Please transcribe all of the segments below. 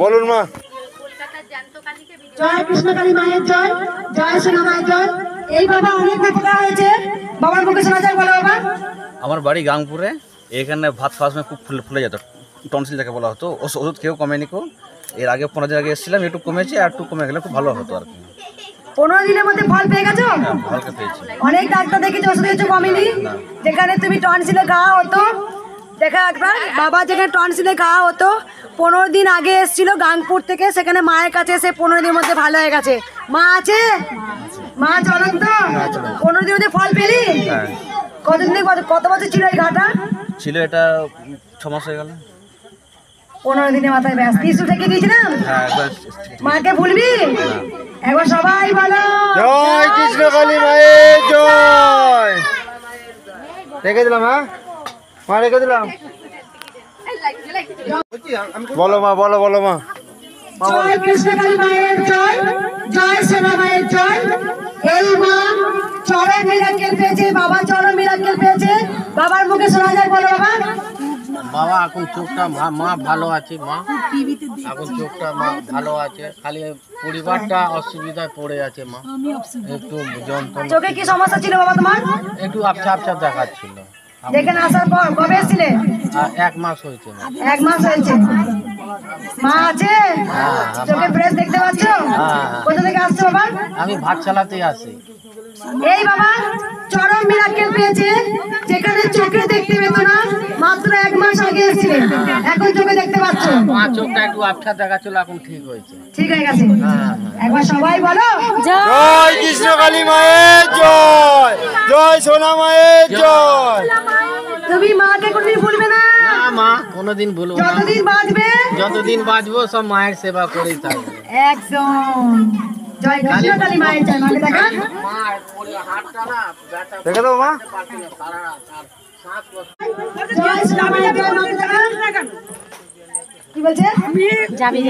বলুন মা। জয় কৃষ্ণকালী মায়ের জয়, জয় সোনা মায়ের জয়। এই বাবা অনেক উপকার হয়েছে, বাবার মুখে শোনা যায়, বলো বাবা। আমার বাড়ি গাংপুরে, এখানে ভাত খাওয়ার সময় খুব ফুলে যেত, টনসিল যাকে বলা হতো। ওষুধ খেয়েও কমেনি কো। এর আগে 15 দিন আগে এসেছিলাম, একটু কমেছে, আর একটু কমে গেলে খুব ভালো হতো আর কি। 15 দিনের মধ্যে ফল পেয়ে গেছো? ভালো পেয়েছি। অনেক ডাক্তার দেখেছি, ওষুধ কিছু কমেনি। যেখানে তুমি টনসিলে খাওয়া হতো, দেখা একবার বাবা যেখানে টনসিলে খাওয়া হতো 15 দিন আগে এসেছিল গাংপুর থেকে, সেখানে মায়ের কাছে এসে 15 দিনের মধ্যে ভালো হয়ে গেছে। মা আছে? মা চলেন তো? 15 দিনের মধ্যে ফল পেলি? কতদিন, কত বছর ছিল এই ঘাটা? ছিল এটা 6 মাস হয়ে গেল। 15 দিনের মাথায় ব্যাস ত্রিশূল থেকে দিয়েছিলাম। মাকে ভুলবি? একবার সবাই বলো জয় কৃষ্ণকালী মায়ের জয়। রেখে দিলাম, হ্যাঁ মা, রেখে দিলাম। বলো মা, বলো বলো মা। জয় কৃষ্ণকালী মায়ের জয়, জয় সোনা মায়ের জয়। এই মা চরম মিরাক্কেল পেয়েছে, বাবা চরম মিরাক্কেল পেয়েছে। বাবার মুখে শোনা যায়, বলো বাবা। বাবা এখন চোখটা মা ভালো আছে, মা এখন চোখটা মা ভালো আছে, খালি পরিবারটা অসুবিধায় পড়ে আছে মা, একটু যন্ত্রণা। চোখে কি সমস্যা ছিল বাবা তোমার? একটু আবছা আবছা দেখাচ্ছিল। যেখানে আসার পর কবে এসেছিলে? 1 মাস হয়েছে মা। 1 মাস হয়েছে। মা আছে? চোখে ফ্রেশ দেখতে পাচ্ছ? কোথা থেকে আসছো বাবা? আমি ভাত চালাতেই আসি। এই বাবা চরম মিরাক্কেল পেয়েছে, যেখানে চোখে দেখতে পেত না, মাত্র 1 মাস আগে এসেছিলেন, এখন চোখে দেখতে পাচ্ছ। মা চোখটা একটু আবছা দেখাচ্ছিল, এখন ঠিক হয়েছে, ঠিক হয়ে গেছে। একবার সবাই বলো জয় কৃষ্ণকালী মায়ের জয়, জয় সোনা মায়ের জয়। তুমি মাকে কোনদিন ভুলবে না? না মা কোনোদিন ভুলবো না, যতদিন বাঁচবে, যতদিন বাঁচবো সব মায়ের সেবা করেই থাকবো একদম। জয় কৃষ্ণকালী মায়ের জয়। মানে দেখা রেখে দেবো মা। জয় সোনা মায়ের জয়। মানে দেখা কি বলছে?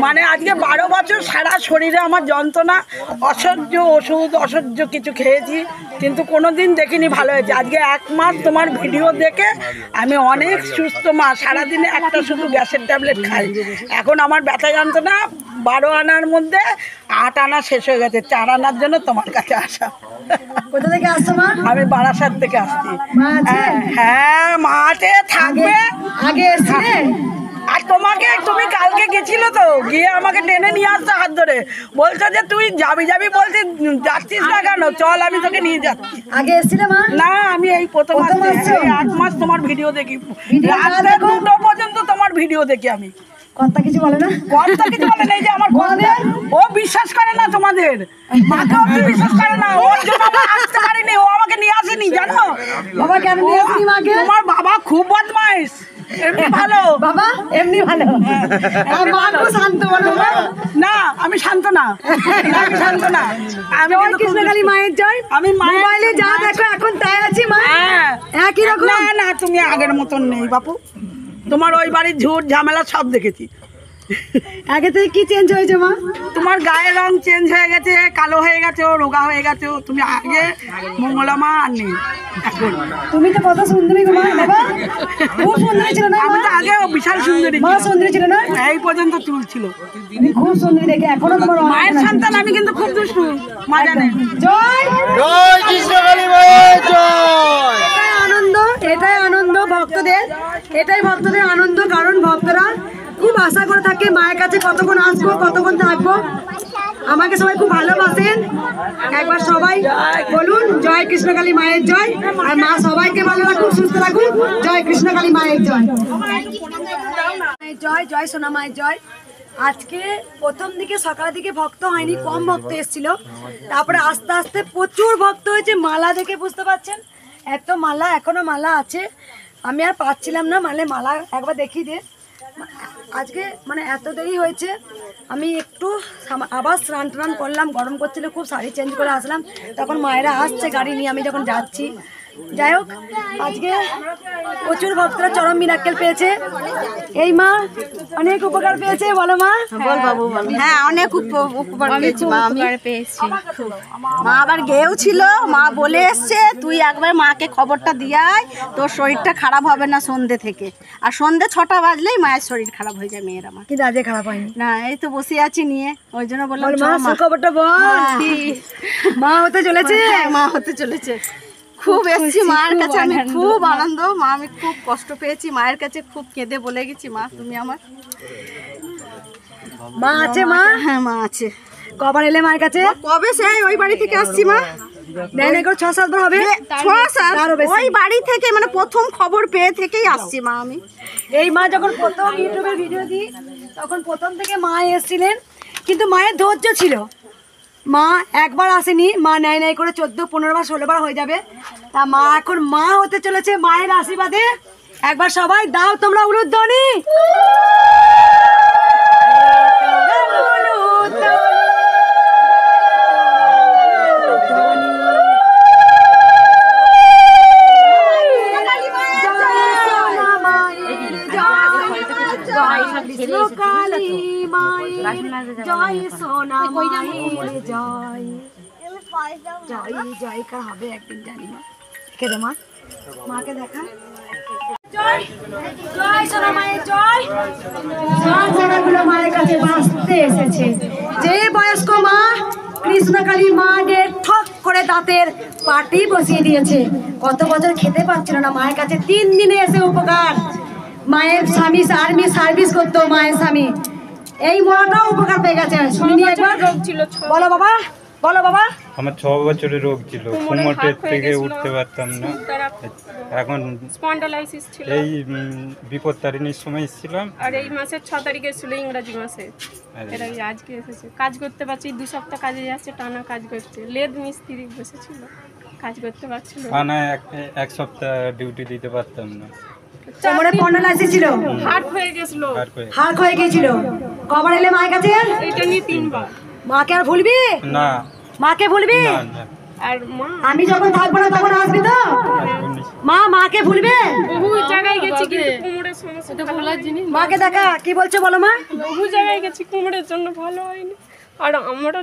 মানে আজকে 12 বছর সারা শরীরে আমার যন্ত্রণা, অসহ্য ওষুধ, অসহ্য কিছু খেয়েছি, কিন্তু কোনোদিন দেখিনি ভালো হয়েছে। আজকে 1 মাস তোমার ভিডিও দেখে আমি অনেক সুস্থ মা। সারাদিনে একটা শুধু গ্যাসের ট্যাবলেট খাই। এখন আমার ব্যথা যন্ত্রণা 12 আনার মধ্যে 8 আনা শেষ হয়ে গেছে। 4 আনার জন্য তোমার কাছে আসা। কোথা থেকে আসছো মা? আমি বারাসাত থেকে আসছি। মা আছে? হ্যাঁ মাঠে থাকবে। আগে এসছিলে? আর তোমাকে, তুমি কালকে গেছিল তো, গিয়ে আমাকে টেনে নিয়ে আসতে হাত ধরে, বলছো যে তুই যাবি বলছিস, যাচ্ছিস না কেন, চল আমি তোকে নিয়ে যাচ্ছি। আগে এসছিলে মা? না আমি এই প্রথম আসছি। 1 মাস তোমার ভিডিও দেখি, রাতে 2টো পর্যন্ত তোমার ভিডিও দেখি আমি। কথা কিছু বলে না? কথা কিছু বলে না, এই যে আমার বলে ও বিশ্বাস করে না তোমাদের মাকে, ও বিশ্বাস করে না, ওর জন্য আমরা আসতে পারিনি, ও আমাকে নিয়ে আসেনি জানো। বাবা কেন নিয়ে আসনি মাকে? তোমার বাবা খুব বদমাইশ, এমনি ভালো বাবা, এমনি ভালো। আর মা খুব শান্ত, বলো না? না আমি শান্ত না, আমি শান্ত না। আমি জয় কৃষ্ণকালী মায়ের জয়। আমি মোবাইলে যা দেখো এখন তাই আছি মা। হ্যাঁ একই রকম। না না তুমি আগের মতন নেই বাপু, তোমার ওই বাড়ির ঝুট ঝামেলা সব দেখেছি। আগে থেকে কি চেঞ্জ হয়েছে মা? তোমার গায়ের রং চেঞ্জ হয়ে গেছে, কালো হয়ে গেছে, রোগা হয়ে গেছে। তুমি আগে মঙ্গলা মা আর নেই এখন। তুমি তো কত সুন্দরী গো মা। বাবা খুব সুন্দরী ছিল না? আমি তো আগে বিশাল সুন্দরী, মা সুন্দরী ছিল না? এই পর্যন্ত চুল ছিল। তুমি খুব সুন্দরী দেখে এখনো তোমার মায়ের সন্তান আমি, কিন্তু খুব দুষ্টু, মা জানে। জয় জয় কৃষ্ণকালী মায়ের জয়। এটাই আনন্দ, এটাই আনন্দ ভক্তদের, এটাই ভক্তদের আনন্দ। কারণ ভক্তরা খুব আশা করে থাকে মায়ের কাছে কতক্ষণ আসবো, কতক্ষণ থাকবো। আমাকে সবাই খুব ভালোবাসেন। একবার সবাই বলুন জয় কৃষ্ণকালী মায়ের জয়। আর মা সবাইকে ভালো রাখুন, সুস্থ রাখুন। জয় কৃষ্ণকালী মায়ের জয়। জয় জয় সোনা মায়ের জয়। আজকে প্রথম দিকে সকালের দিকে ভক্ত হয়নি, কম ভক্ত এসেছিল। তারপরে আস্তে আস্তে প্রচুর ভক্ত হয়েছে। মালা দেখে বুঝতে পারছেন, এত মালা, এখনো মালা আছে। আমি আর পাচ্ছিলাম না, মালা একবার দেখিয়ে দে। আজকে মানে এত দেরি হয়েছে, আমি একটু আবার স্নান টান করলাম, গরম করছিল খুব, শাড়ি চেঞ্জ করে আসলাম। তখন মায়েরা আসছে গাড়ি নিয়ে, আমি যখন যাচ্ছি। যাই হোক, আজকে প্রচুর ভক্তরা চরম মিরাক্কেল পেয়েছে। এই মা অনেক উপকার পেয়েছে বলো মা। বল বাবু বল। হ্যাঁ অনেক উপকার পেয়েছি মা আমি। মা আবার গেও ছিল, মা বলে এসছে তুই একবার মাকে খবরটা দিয়ে আয়, তোর শরীরটা খারাপ হবে না সন্ধ্যে থেকে। আর সন্ধ্যে 6টা বাজলেই মায়ের শরীর খারাপ হয়ে যায় মেয়ের আমার। কিন্তু আজকে খারাপ হয়নি। না এই তো বসে আছি নিয়ে, ওই জন্য বললাম বল চ মা, মা। সুখবরটা বল। মা হতে চলেছে। হ্যাঁ, মা হতে চলেছে। খুব এসছি মায়ের কাছে, আমি খুব আনন্দ। মা আমি খুব কষ্ট পেয়েছি, মায়ের কাছে খুব কেঁদে বলে গেছি মা তুমি আমার। মা আছে মা? হ্যাঁ মা আছে। কবার এলে মায়ের কাছে? কবে সেই ওই বাড়ি থেকে আসছি মা। দেন করে 6-7 বার হবে। 6-7 তারও বেশি। ওই বাড়ি থেকে মানে প্রথম খবর পেয়ে থেকেই আসছি মা আমি। এই মা যখন প্রথম ইউটিউবে ভিডিও দিই তখন প্রথম থেকে মা এসেছিলেন, কিন্তু মায়ের ধৈর্য ছিল। মা একবার আসেনি, মা নেয় নেয় করে 14-15 বার 16 বার হয়ে যাবে। তা মা এখন মা হতে চলেছে মায়ের আশীর্বাদে। একবার সবাই দাও তোমরা উলুধ্বনি। জয় সোনা মায়ের জয়। জয় জয় কার হবে একদিন জানি না। কেদে মা, মাকে দেখা। জয় জয় সোনা মায়ের জয়। জানাগুলো মায়ের কাছে বাঁচতে এসেছে। যে বয়স্ক মা কৃষ্ণকালী মাকে ঠক করে দাঁতের পাটি বসিয়ে দিয়েছে। কত বছর খেতে পাচ্ছিল না, মায়ের কাছে 3 দিনে এসে উপকার। মায়ের স্বামী আর্মি সার্ভিস করতো, মায়ের স্বামী এই মরাটাও উপকার পেয়ে গেছে। শুনিনি একবার? বলো বাবা, বলো বাবা। আমার 6 বছরের রোগ ছিল, কোমরের থেকে উঠতে পারতাম না। এখন স্পন্ডালাইসিস ছিল। এই বিপত্তারিণীর সময় এসেছিলাম। আর এই মাসের 6 তারিখে ছিল, ইংরাজি মাসে। এর আগে আজকে এসেছে। কাজ করতে পারছি, 2 সপ্তাহ কাজে যাচ্ছে, টানা কাজ করছে। লেদ মিস্ত্রি বসেছিল, কাজ করতে পারছিল না। টানা এক সপ্তাহ ডিউটি দিতে পারতাম না। কোমরে স্পন্ডালাইসিস ছিল, হার্ট হয়ে গেছিল, হাড় হয়ে গিয়েছিল। কবার এলে মায়ের কাছে? এটা নিয়ে 3 বার। মাকে আর ভুলবি না মাকে ভুলবি? না, না, আর মা আমি যখন থাকবো না তখন আসবি তো? মা মাকে ভুলবে? বহু জায়গায় গেছি, কিন্তু কোমরের সমস্যা তো ভোলার জিনিস। মাকে দেখা কি বলছো বলো মা। বহু জায়গায় গেছি, কোমরের জন্য ভালো হয়নি। আর আমারও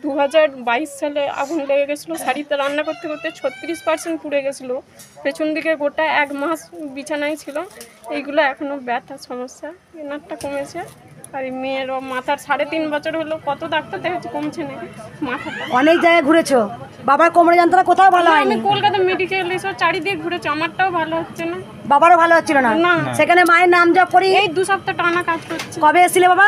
2022 সালে আগুন লেগে গেছিলো, শাড়িতে রান্না করতে করতে 36% পুড়ে গেছিলো। পেছন দিকে গোটা 1 মাস বিছানায় ছিল। এইগুলো এখনও ব্যথা সমস্যা, এনারটা কমেছে। আর এই মেয়েরও মাথার 3.5 বছর হলো, কত ডাক্তার দেখাচ্ছি, কমছে না মাথাটা। অনেক জায়গায় ঘুরেছো, বাবার কোমরে যন্ত্রণা কোথাও ভালো হয়নি? আমি কলকাতা মেডিকেল এসব চারিদিকে ঘুরেছি, আমারটাও ভালো হচ্ছে না। বাবারও ভালো হচ্ছিল না? না। সেখানে মায়ের নাম জপ করি। এই 2 সপ্তাহ টানা কাজ করছি। কবে এসেছিলে বাবা?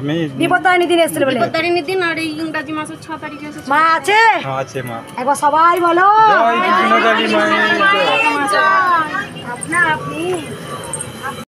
আমি বিপত্তারিণী দিন এসেছিলে বলে। বিপত্তারিণীর দিন, আর এই ইংরাজি মাসের 6 তারিখে এসেছি। মা আছে? আছে মা। একবার সবাই বলো জয় কৃষ্ণকালী মায়ের জয়। আপনা আপনি